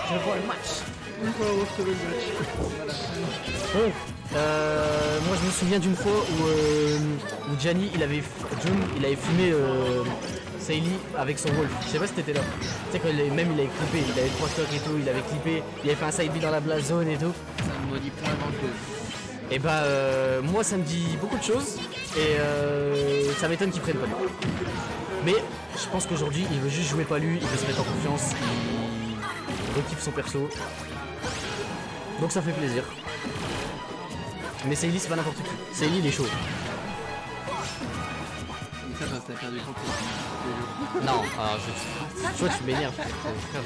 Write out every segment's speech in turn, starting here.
Je vois le match. On va refaire le match. Bon, moi je me souviens d'une fois où Gianni, Jun, il avait filmé Seili avec son Wolf. Je sais pas si t'étais là. Tu sais quand il avait clippé, il avait 3 stocks et tout, il avait clippé, il avait fait un side B dans la blast zone et tout. Ça me maudit point grand chose. Et bah moi ça me dit beaucoup de choses et ça m'étonne qu'il prenne pas lui. Mais je pense qu'aujourd'hui il veut juste jouer pas lui, il veut se mettre en confiance, il rekiffe son perso. Donc ça fait plaisir. Mais Seili c'est pas n'importe qui. Seili il est chaud. Ça parce que t'as perdu contre Non, alors tu vois tu m'énerves. Frère,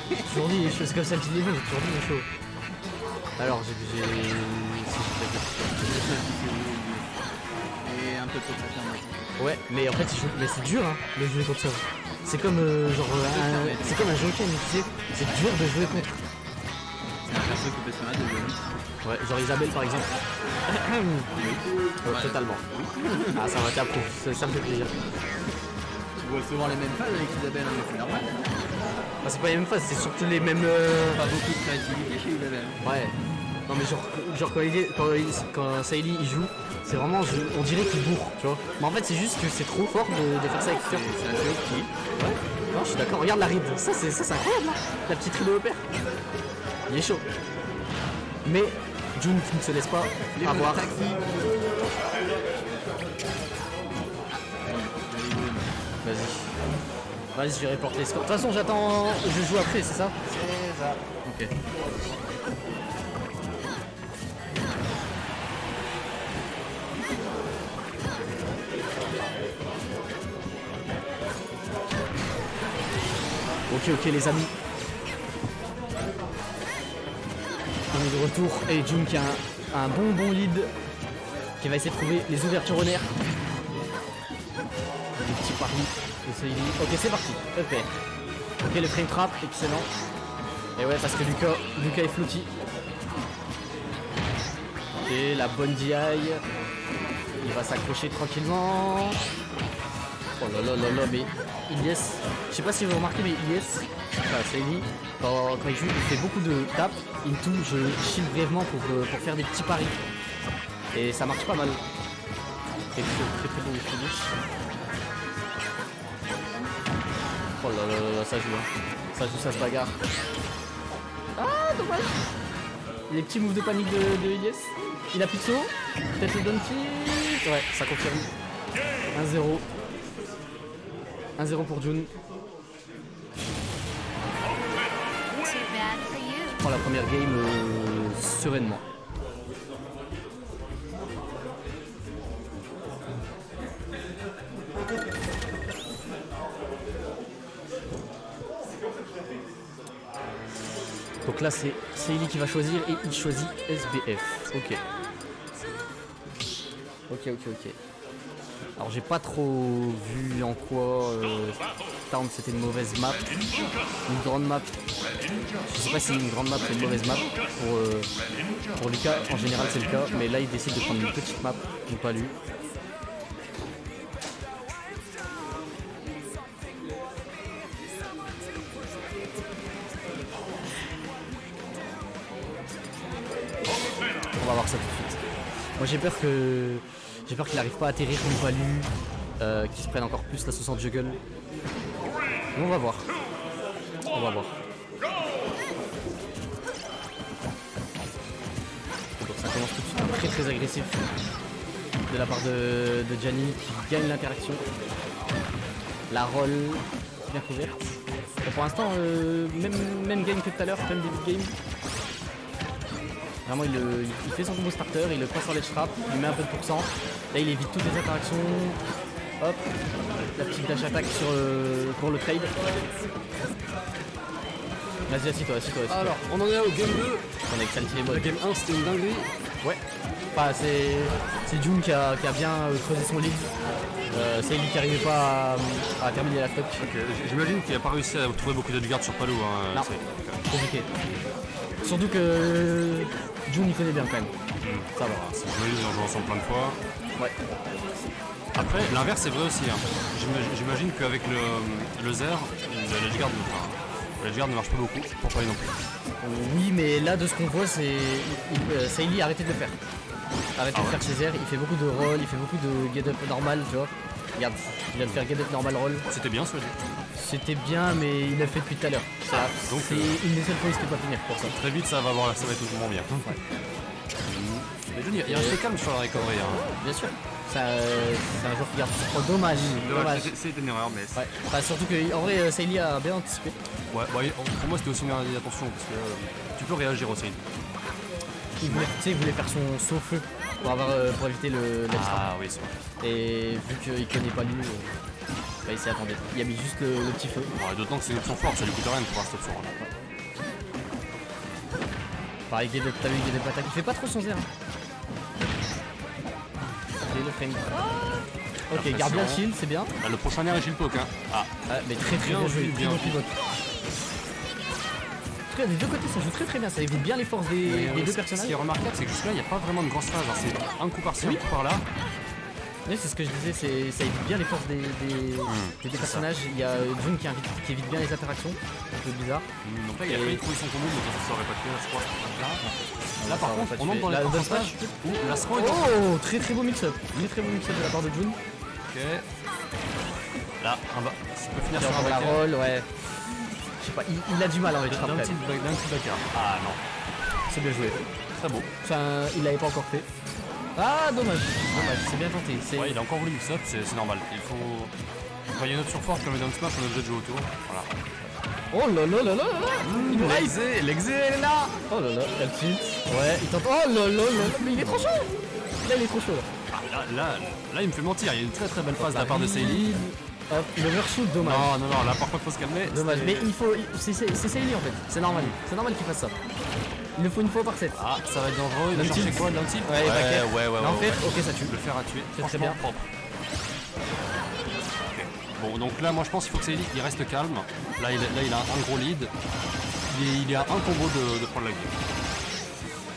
j'ai toujours dit les choses comme ça le petit niveau, j'ai toujours dit les choses. Alors j'ai... Et un peu de ça. Ouais, mais en fait mais c'est dur hein, de jouer contre ça. C'est comme c'est comme un Joken, tu sais, c'est dur de jouer contre. C'est un perso qui peut se mettre de Ouais, genre Isabelle par exemple. Ouais, totalement. Ah ça va t'approuver, ça me fait plaisir. Tu vois souvent les mêmes phases avec Isabelle, mais c'est normal. Enfin, c'est pas les mêmes phases, c'est surtout les mêmes... Pas beaucoup de créativité chez Isabelle. Ouais. Non mais genre quand Seili il joue, c'est vraiment, on dirait qu'il bourre, tu vois. Mais en fait c'est juste que c'est trop fort de faire ça avec Furf. C'est assez optique. Ouais. Non je suis d'accord, regarde la ride, ça c'est incroyable hein. La petite ride au père. Il est chaud. Mais Jun qui ne se laisse pas avoir. Vas-y, je vais reporter les scores. De toute façon, j'attends. Je joue après, c'est ça? C'est ça. Ok. Ok, les amis. On est de retour. Et Jun qui a un bon lead. Qui va essayer de trouver les ouvertures au nerf. Des petits paris. Ok, c'est parti. Ok, le frame trap, excellent. Et ouais, parce que Lucas est flotti. Ok, la bonne DI. Il va s'accrocher tranquillement. Oh là là, mais Ilyes, je sais pas si vous remarquez, mais Ilyes, enfin Seili, quand il joue, il fait beaucoup de tapes, into, je shield brièvement pour faire des petits paris. Et ça marche pas mal. Et très beau finish. Oh là là, ça joue, hein. Ça se bagarre. Ah, dommage. Les petits moves de panique de Ilyes. Il a plus de saut. Peut-être le down tilt. Ouais, ça confirme. 1-0. 1-0 pour Jun. Je prends la première game sereinement. Donc là c'est Seili qui va choisir et il choisit SBF. Ok. Alors j'ai pas trop vu en quoi Town c'était une mauvaise map. Une grande map. Je sais pas si une grande map c'est une mauvaise map. Pour Lucas en général c'est le cas. Mais là il décide de prendre une petite map. J'ai pas lu. On va voir ça tout de suite. Moi j'ai peur qu'il n'arrive pas à atterrir comme Palu, qu'il se prenne encore plus la 60 juggle. Mais on va voir. Donc ça commence tout de suite très agressif de la part de Gianni qui gagne l'interaction. La roll bien couverte. Et pour l'instant, même game que tout à l'heure, même début de game. Vraiment, il fait son combo starter, il le passe en ledge trap, il met un peu de pourcent. Là, il évite toutes les interactions. Hop, la petite dash attack pour le trade. Vas-y, assis-toi. Alors, on en est au game 2. On a exalté les modes. Le game 1, c'était une dinguerie. Ouais. Enfin, c'est Jun qui a bien creusé son lead. C'est lui qui n'arrivait pas à terminer la stock. Okay. J'imagine qu'il n'a pas réussi à trouver beaucoup d'adgarde sur Palou. Hein. Non, c'est compliqué. Surtout que Jun il connaît bien quand même. Ça va. J'imagine en jouant ensemble plein de fois. Ouais. Après, l'inverse c'est vrai aussi. Hein. J'imagine qu'avec le Zer, l'adgarde, enfin, Edgeguard ne marche pas beaucoup pour parler non plus. Oui, mais là, de ce qu'on voit, c'est. Saïli a arrêté de le faire. Arrêtez de faire ses airs, il fait beaucoup de roll, il fait beaucoup de get up normal, tu vois. Regarde, il vient de faire get up normal roll. C'était bien ce jeu. C'était bien, mais il l'a fait depuis tout à l'heure. donc, c'est une des seules fois où il ne pas finir pour ça. Très vite, ça va être toujours bien. Ouais. Mais John, il reste calme sur la recovery. Hein. Bien sûr. C'est un joueur qui garde. Oh, dommage. C'était une erreur, mais. Ouais. Enfin, surtout que en vrai, Saïli a bien anticipé. Ouais, pour moi, c'était aussi une attention parce que tu peux réagir aussi. Il voulait faire son saut-feu pour éviter l'extra. Ah oui, c'est vrai. Et vu qu'il connaît pas lui, il s'y attendait. Il a mis juste le petit feu. Ouais, d'autant que c'est une option forte, ça lui coûte rien de pouvoir stop sur un. Pareil, t'as vu Guédé Patak, il fait pas trop son zère. Et le frame. Ok, garde bien le shield, c'est bien. Là, le prochain air est shield poke. Hein. Ah, mais très bien bien joué, vu, bien bon vu. pivot. En tout cas, des deux côtés, ça joue très bien, ça évite bien les forces des deux personnages. Ce qui est remarquable, c'est que jusque là, il n'y a pas vraiment de grosse phase. Hein. C'est un coup par-ci, un coup par-là. Oui, c'est ce que je disais, ça évite bien les forces des deux personnages. Il y a Jun qui évite bien les interactions, un peu bizarre. Donc là, il a failli trouver son combo, mais ça aurait pas fait la squash. Là, par contre, on entre dans les passages où la squash est Oh, très beau mix-up. Très beau mix-up de la part de Jun. Ok. Là, ça peut finir sur un la backer. roll, ouais. Je sais pas, il a du mal avec D'un petit backer. Ah non. C'est bien joué. Très beau. Enfin, il l'avait pas encore fait. Ah, dommage. C'est bien tenté. Ouais, il a encore voulu mix up, c'est normal. Il faut. Quand il y a une option forte comme le down smash, on est obligé de jouer autour. Voilà. Oh là là là là là. Il me rise. L'exé est là. Oh là là, elle tilt. Ouais, il tente. Oh là là là. Mais il est trop chaud. Là, il est trop chaud. Ah, là, il me fait mentir. Il y a une très belle phase de la part de Saïli. Hop, il overshoot, dommage. Non, là par contre, faut se calmer. Dommage, mais il faut. C'est Saïli en fait. C'est normal. C'est normal qu'il fasse ça. Il le faut une fois par set. Ah, ça va être dangereux. Il va chercher quoi, down tilt? Ouais, ouais. Mais en fait, ok, ça tue. Le faire à tuer. C'est très bien. Propre. Bon, donc là, moi je pense qu'il faut que Saïli il reste calme. Là, il a un gros lead. Il y a un combo de prendre la game.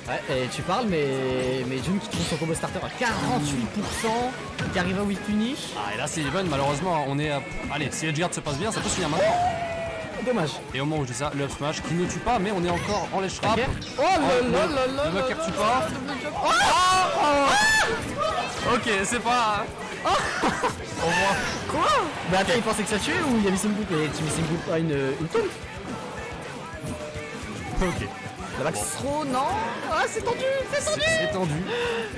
Ouais, et tu parles, mais Jun qui trouve son combo starter à 48%, qui arrive à 8 punish. Ah, et là, c'est even, malheureusement, on est à. Allez, si Edgeguard se passe bien, ça peut se finir maintenant. Dommage. Et au moment où je dis ça, le up smash qui ne tue pas, mais on est encore en lèche rap. Okay. Oh là là là. Le backer tue pas. Ok, c'est pas. Au revoir. Quoi? Bah attends, il pensait que ça tuait ou il y a Missing Group et Team Missing Group a une taunt? Ok. La Max Throw, non. Ah, c'est tendu. C'est tendu.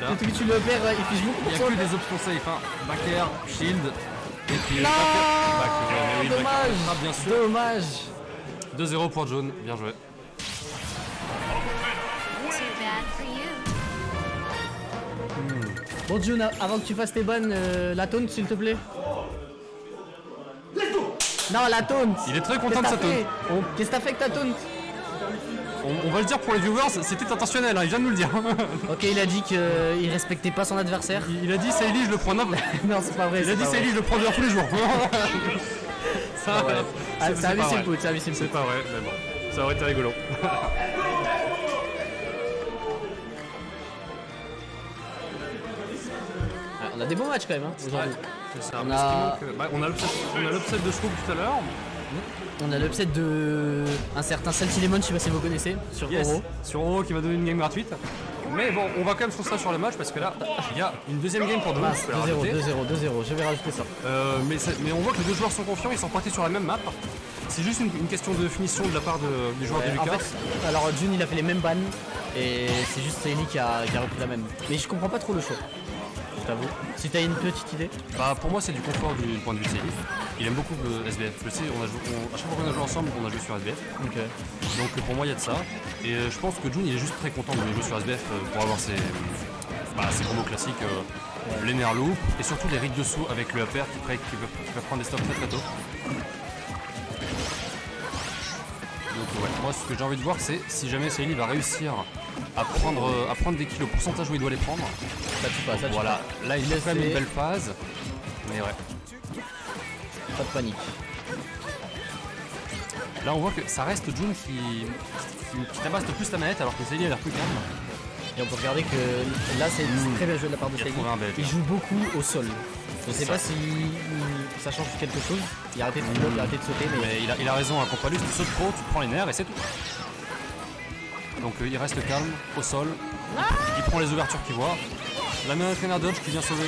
Là. Surtout que tu le perds, il fiche beaucoup Il pour n'y a ça. que des options safe. Hein. Backer, shield. Et puis Non, backer. dommage. Ah, bien sûr. Dommage. 2-0 pour John. Bien joué. Too bad for you. Bon Jun, avant que tu fasses tes bonnes, la taunt s'il te plaît. Non, la taunt. Il est très content de sa taunt. Qu'est-ce que t'as fait avec ta taunt? On va le dire pour les viewers, c'était intentionnel, hein, il vient de nous le dire. Ok, il a dit qu'il respectait pas son adversaire. Il a dit Saïli, je le prends. Non, c'est pas vrai. Il a dit Saïli, je le prends dehors tous les jours. Ça, Ouais. C'est un pas missile vrai. put, c'est un missile put. C'est pas vrai, mais bon, ça aurait été rigolo. On a des beaux matchs quand même aujourd'hui. C'est ça. On mais a- ce qui manque, on a l'upset de Scoop tout à l'heure. On a l'upset de un certain Salty Lemon, je sais pas si vous connaissez, sur Yes. Oro. Sur Oro qui va donner une game gratuite. Mais bon, on va quand même se concentrer sur le match parce que là, il y a une deuxième game pour deux. Mince, 2-0, 2-0, je vais rajouter ça. Mais on voit que les deux joueurs sont confiants, ils sont partis sur la même map. C'est juste une question de finition de la part du joueur de En Lucas. fait, alors Jun il a fait les mêmes bans et c'est juste Saïli qui a repris la même. Mais je comprends pas trop le choix, je t'avoue. Si t'as une petite idée. Bah, pour moi, c'est du confort du point de vue de Saïli. Il aime beaucoup le SBF. Je sais, à chaque fois qu'on a joué ensemble, on a joué sur SBF. Ok. Donc pour moi, il y a de ça. Et je pense que Jun, il est juste très content de jouer sur SBF pour avoir ses combos classiques, les nerfs loop et surtout les rigs dessous avec le upper qui peut prendre des stops très tôt. Donc ouais, moi ce que j'ai envie de voir c'est si jamais Saïli va réussir à prendre des kills au pourcentage où il doit les prendre. Ça tue pas, ça tue Voilà, là il a quand même une belle phase. Mais ouais. pas de panique. Là on voit que ça reste Jun qui tabasse plus la manette alors que Saïli a l'air plus calme. Et on peut regarder que là c'est très bien joué de la part de Il a Saïli. trouvé un bête, Il là. joue beaucoup au sol. Je sais pas si ça change quelque chose. Il a arrêté de bloquer, il a arrêté de sauter, mais. Mais il a raison, un Compalus, tu sautes trop, tu prends les nerfs et c'est tout. Donc il reste calme, au sol, il prend les ouvertures qu'il voit. La main traîneur dodge qui vient sauver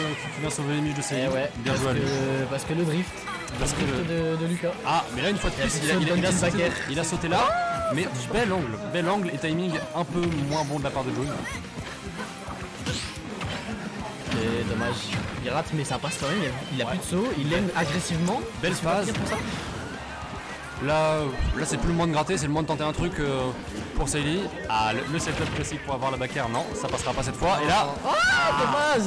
les miches de ses Eh ouais, bien joué à lui. parce que le drift, Parce que de Lucas. Ah, mais là une fois de plus, il a sauté là, mais bel angle et timing un peu moins bon de la part de June. C'est dommage. Il rate, mais ça passe quand même. Il a plus de saut, il aime agressivement. Belle phase. Pour ça. Là c'est plus le moment de gratter, c'est le moment de tenter un truc pour Seili. Ah, le setup classique pour avoir la back air, non, ça passera pas cette fois. Et là,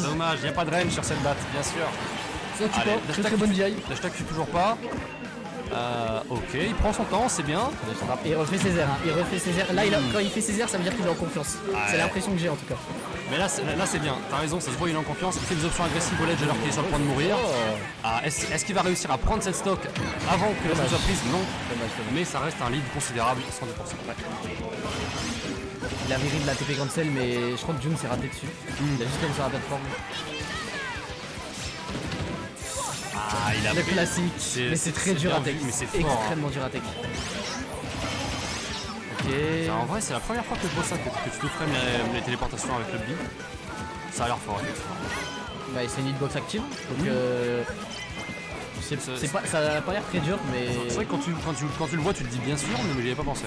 dommage, il n'y a pas de range sur cette batte, bien sûr. Ça, tu Allez, peux, très bonne DI. L'hashtag tue toujours pas. Ok, il prend son temps, c'est bien. Et il refait ses airs. Il refait ses airs. Là, quand il fait ses airs, ça veut dire qu'il est en confiance. C'est l'impression que j'ai en tout cas. Mais là c'est bien, t'as raison, ça se voit, il est en confiance, il fait des options agressives au ledge alors qu'il est sur le point de mourir. Ah, est-ce qu'il va réussir à prendre cette stock avant que la chose soit prise? Non. Mais ça reste un lead considérable, 110%. Il a viré de la TP cancel, mais je crois que June s'est raté dessus. Il a juste comme sur la plateforme. Ah, il a Le pris- classique, mais c'est très dur à tech. mais c'est fort. Extrêmement dur à tech. Ok. En vrai, c'est la première fois que je vois ça, que tu te frames les téléportations avec le B. Ça a l'air fort, effectivement. Bah, c'est une hitbox active, donc c'est pas, ça a pas l'air très dur, mais. C'est vrai que quand tu le vois, tu te dis bien sûr, mais j'y avais pas pensé.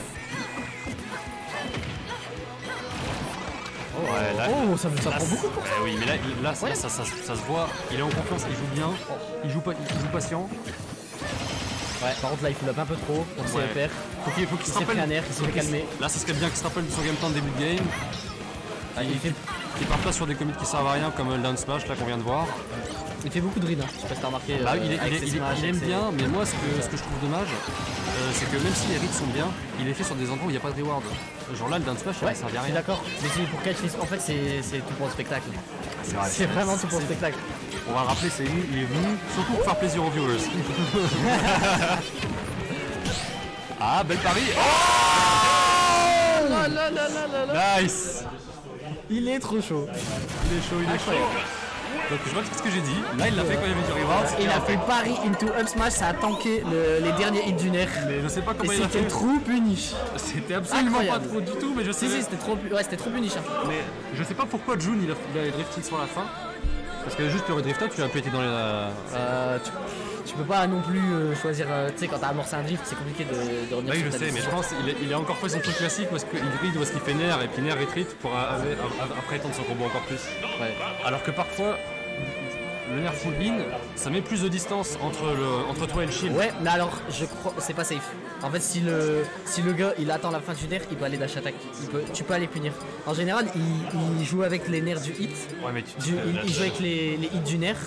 Ouais, là, ça prend beaucoup. oui, mais là, ça se voit, il est en confiance, il joue bien, il joue patient. Ouais, par contre là il full up un peu trop, donc c'est perd. Faut qu'il se s'est pris rappelle. un air, il s'est fait calmer. Là, ça serait bien qu'il se rappelle de son game temps de début de game. Il part pas sur des commits qui servent à rien comme le down smash là qu'on vient de voir. Il fait beaucoup de read, hein. Je sais pas si t'as remarqué. Il aime bien, mais moi ce que je trouve dommage, c'est que même si les reads sont bien, il est fait sur des endroits où il n'y a pas de reward. Genre là, le down smash, ça servait à je suis rien. d'accord, mais c'est pour catch les... En fait, c'est tout pour le spectacle. C'est vrai. C'est vraiment tout pour le spectacle. On va le rappeler, c'est lui, il est venu surtout pour faire plaisir aux viewers. Ah, belle pari. Oh là là là là là. Nice. Il est trop chaud. Il est chaud, il est chaud. Donc je vois ce que j'ai dit. Là, il l'a fait quand il y avait du reward. Il a fait pari into up smash, ça a tanké les derniers hits du nerf. Mais je sais pas Et comment il a fait. c'était trop punish. C'était absolument Incroyable. pas trop du tout, mais je sais. Si, c'était trop punish. Hein. Mais je sais pas pourquoi June il a drifting sur la fin. Parce que juste le redrift up, tu as pu être dans les. Tu peux pas non plus choisir. Tu sais, quand t'as amorcé un drift, c'est compliqué de revenir Oui, sur je ta sais, mais je décision. pense qu'il a encore fait son truc classique parce qu'il grid ou est-ce qu'il fait nerf et puis nerf retreat pour après étendre son combo encore plus. Ouais. Alors que parfois, le nerf full in, ça met plus de distance entre toi et le shield. Ouais, mais alors je crois c'est pas safe. En fait, si le gars il attend la fin du nerf, il peut aller dash attack. Tu peux aller punir. En général, il joue avec les nerfs du hit. Ouais, mais Il joue avec les hits du nerf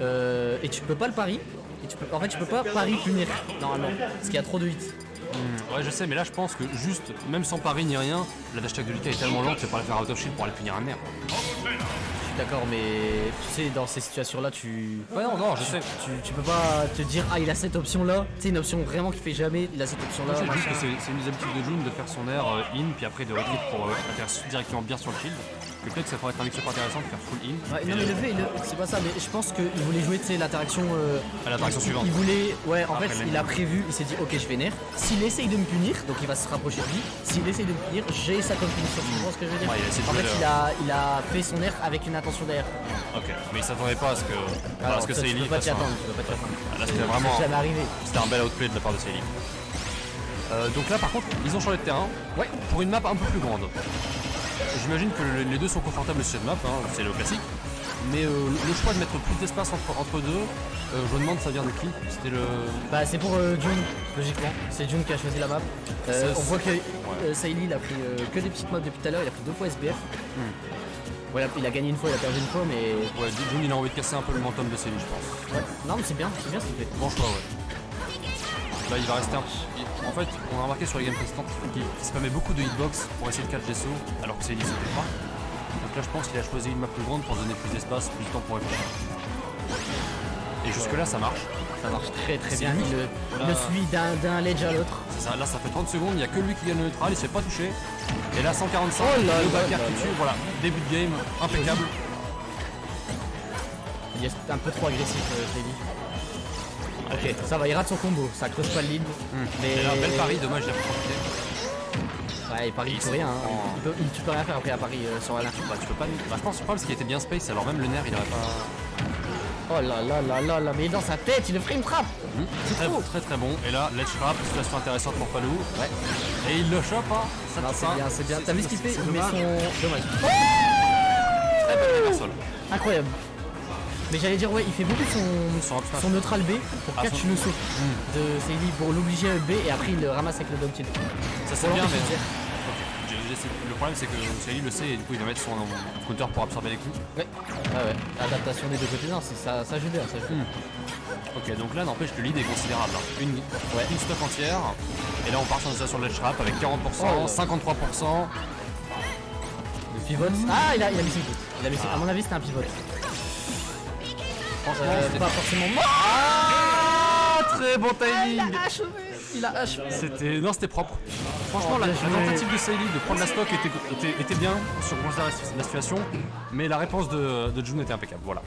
et tu peux pas le pari. Et tu peux pas pari punir normalement parce qu'il y a trop de hits. Ouais, je sais, mais là je pense que juste, même sans pari ni rien, la dash attack de Lucas est tellement lente que tu peux pas la faire out of shield pour aller punir un nerf. D'accord, mais tu sais, dans ces situations-là, Ouais, non, je sais. tu peux pas te dire, ah, il a cette option-là. C'est une option vraiment qu'il fait jamais, il a cette option-là. Je sais juste que c'est une des habitudes de June de faire son air in, puis après de retreat pour atterrir directement bien sur le shield. Que peut-être ça pourrait être un mix super intéressant de faire full in. Ouais, non, mais le fait, c'est pas ça, mais je pense qu'il voulait jouer, tu sais, l'interaction. À l'interaction suivante. Il voulait, ouais, en Après, fait, même. il a prévu, il s'est dit, ok, je vais nerf. S'il essaye de me punir, donc il va se rapprocher de lui. S'il essaye de me punir, j'ai ça comme punition. Tu vois ce que je veux dire? Ouais, il a essayé de En fait, jouer il a fait son nerf avec une intention derrière. Ok, mais il s'attendait pas à ce que. Alors, parce que ça, c'est tu Ellie. peux pas t'y attendre, tu peux pas t'y attendre. Là, c'était vraiment. C'est jamais arrivé. C'était un bel outplay de la part de Seili. Donc là, par contre, ils ont changé de terrain. Ouais. Pour une map un peu plus grande. J'imagine que les deux sont confortables sur cette map, hein, c'est le classique. Mais le choix de mettre plus d'espace entre deux, je me demande ça vient de qui. C'était le. Bah c'est pour June, logiquement. C'est June qui a choisi la map. On voit que Seili il a pris que des petites maps depuis tout à l'heure, il a pris 2 fois SBF. Voilà, il a gagné une fois, il a perdu une fois, mais. Ouais, June il a envie de casser un peu le momentum de Seili, je pense. Ouais. Non mais c'est bien ce qu'il fait. Bon choix, ouais. Là, il va rester un. En fait, on a remarqué sur les games précédentes qu'il spammait beaucoup de hitbox pour essayer de catch des sauts, alors que Seili sautait pas. Donc là, je pense qu'il a choisi une map plus grande pour donner plus d'espace, plus de temps pour réfléchir. Et jusque-là, ça marche. Ça marche très C'est bien. lui. Il le suit d'un ledge à l'autre. Ça, là, ça fait 30 secondes, il n'y a que lui qui gagne le neutral, il se fait pas toucher. Et là, 145, Oh là le là backer là qui tue, voilà, début de game, impeccable. Il est un peu trop agressif, Freddy. Ok, ça va, il rate son combo, ça creuse pas le lead. Mais Et là, bel pari, dommage, il a profité. ouais, il parie Et tout c'est- rien. Hein. Tu peux rien faire après à Paris sur la nerf. Bah, tu peux pas. Bah, je pense parce qu'il était bien space, alors même le nerf, il aurait pas. Oh là là là là là, mais dans sa tête, il le frame trap. Très, très très bon. Et là, ledge trap, situation intéressante pour Palou. Ouais. Et il le chope, hein. Ça, Non, c'est bien, c'est bien. T'as vu ce qu'il fait? Il met dommage. son. Dommage. Très belle reversal. Incroyable. Mais j'allais dire, ouais, il fait beaucoup Son up smash. son neutral B pour Ah, catch son- le saut de Seili pour l'obliger à up B et après il le ramasse avec le down tilt. Ça c'est Pour bien, l'empêcher mais. de faire. Le problème c'est que Sally le sait et du coup il va mettre son counter pour absorber les coups. Ouais, ouais. L'adaptation des deux côtés, non, ça joue bien, ça joue. Ok, donc là n'empêche que le lead est considérable. Hein. Une stock entière. Et là on part sur une situation de ledge trap avec 40%, Oh. 53%. Le pivot. Ah, il a mis ses coups. Il a mis ses... À mon avis, c'était un pivot. Franchement, c'était Pas forcément. très bon timing. Il a achevé. C'était propre. Franchement, Oh, la bien joué. tentative de Sally de prendre la stock était bien sur la situation, mais la réponse de June était impeccable. Voilà.